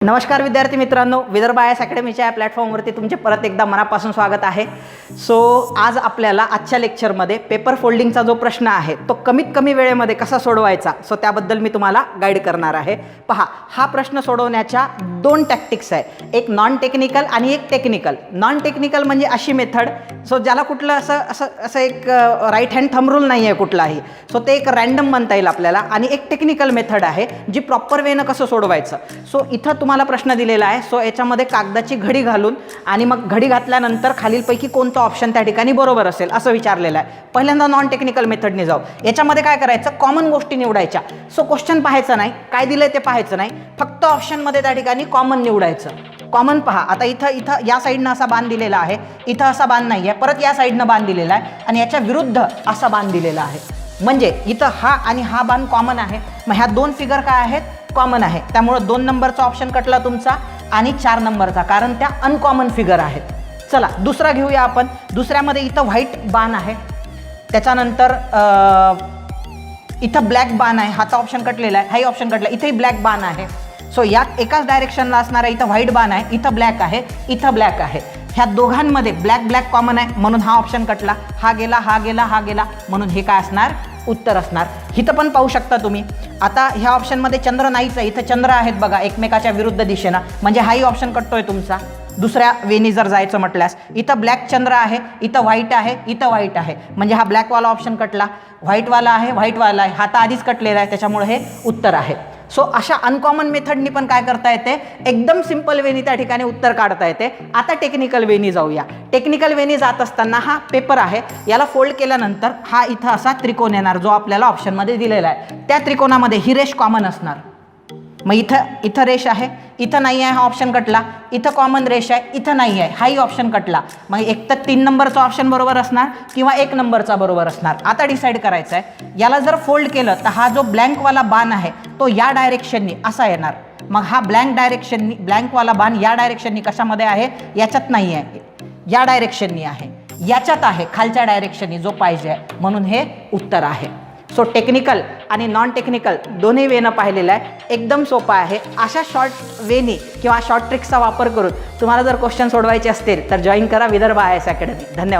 नमस्कार विद्यार्थी मित्रांनो, विदर्भ आय एस अकॅडमीच्या या प्लॅटफॉर्मवरती तुमचे परत एकदा मनापासून स्वागत आहे। आज आपल्याला आजच्या लेक्चरमध्ये पेपर फोल्डिंगचा जो प्रश्न आहे तो कमीत कमी वेळेमध्ये कसा सोडवायचा त्याबद्दल मी तुम्हाला गाईड करणार आहे। पहा, हा प्रश्न सोडवण्याच्या दोन टॅक्टिक्स आहे, एक नॉन टेक्निकल आणि एक टेक्निकल। नॉन टेक्निकल म्हणजे अशी मेथड ज्याला कुठलं असं एक राईट हँड थंब रूल नाही आहे कुठलाही, ते एक रँडम म्हणता येईल आपल्याला। आणि एक टेक्निकल मेथड आहे जी प्रॉपर वेनं कसं सोडवायचं। इथं तुम्हाला प्रश्न दिलेला आहे, याच्यामध्ये कागदाची घडी घालून आणि मग घडी घातल्यानंतर खालीलपैकी कोणतं ऑप्शन त्या ठिकाणी बरोबर असेल असं विचारलेलं आहे। पहिल्यांदा नॉन टेक्निकल मेथडने जाऊ। याच्यामध्ये काय करायचं, कॉमन गोष्टी निवडायच्या। क्वेश्चन पाहायचं नाही, काय दिलंय ते पाहायचं नाही, फक्त ऑप्शनमध्ये त्या ठिकाणी कॉमन निवडायचं। कॉमन पहा, आता इथं या साईडनं असा बाण दिलेला आहे, इथं असा बाण नाही आहे, परत या साईडनं बाण दिलेला आहे आणि याच्या विरुद्ध असा बाण दिलेला आहे। म्हणजे इथं हा आणि हा बाण कॉमन आहे। मग ह्या दोन फिगर काय आहेत, कॉमन आहे। त्यामुळे 2 नंबरचा ऑप्शन कटला तुमचा आणि 4 नंबरचा, कारण त्या अनकॉमन फिगर आहेत। चला दुसरा घेऊया आपण। दुसऱ्यामध्ये इथं व्हाईट बाण आहे, त्याच्यानंतर इथं ब्लॅक बाण आहे, हाचा ऑप्शन कटलेला आहे, हाही ऑप्शन कटला, इथेही ब्लॅक बाण आहे। यात एकाच डायरेक्शनला असणारा इथं व्हाईट बाण आहे, इथं ब्लॅक आहे, इथं ब्लॅक आहे। ह्या दोघांमध्ये ब्लॅक कॉमन आहे म्हणून हा ऑप्शन कटला, हा गेला, हा गेला, हा गेला, म्हणून हे काय असणार, उत्तर असणार। इथं पण पाहू शकता तुम्ही, आता ह्या ऑप्शनमध्ये चंद्र नाहीच आहे, इथं चंद्र आहेत बघा एकमेकाच्या विरुद्ध दिशेनं, म्हणजे हाही ऑप्शन कटतोय तुमचा। दुसऱ्या वेनी जर जायचं म्हटल्यास इथं ब्लॅक चंद्र आहे, इथं व्हाईट आहे, इथं व्हाईट आहे, म्हणजे हा ब्लॅकवाला ऑप्शन कटला। व्हाईटवाला आहे, व्हाईटवाला आहे, हा तर आधीच कटलेला आहे, त्याच्यामुळे हे उत्तर आहे। अशा अनकॉमन मेथडनी पण काय करता येते, एकदम सिंपल वेनी त्या ठिकाणी उत्तर काढता येते। आता टेक्निकल वेनी जाऊया। टेक्निकल वेनी जात असताना हा पेपर आहे, याला फोल्ड केल्यानंतर हा इथं असा त्रिकोण येणार जो आपल्याला ऑप्शनमध्ये दिलेला आहे। त्या त्रिकोणामध्ये ही रेष कॉमन असणार। मग इथं रेष आहे, इथं नाही आहे, हा ऑप्शन कटला। इथं कॉमन रेष आहे, इथं नाही आहे, हाही ऑप्शन कटला। मग एक तर 3 नंबरचा ऑप्शन बरोबर असणार किंवा 1 नंबरचा बरोबर असणार। आता डिसाईड करायचं आहे, याला जर फोल्ड केलं तर हा जो ब्लँकवाला बाण आहे तो या डायरेक्शननी असा येणार। मग हा ब्लँकवाला बाण या डायरेक्शननी कशामध्ये आहे, याच्यात नाही आहे, या डायरेक्शननी आहे, याच्यात आहे, खालच्या डायरेक्शननी जो पाहिजे आहे, म्हणून हे उत्तर आहे। टेक्निकल आणि नॉन टेक्निकल दोन्ही वेनं पाहिलेलं आहे, एकदम सोपं आहे। अशा शॉर्ट वेनी किंवा शॉर्ट ट्रिक्सचा वापर करून तुम्हाला जर क्वेश्चन सोडवायचे असतील तर जॉईन करा विदर्भ आय एस अकॅडमी। धन्यवाद।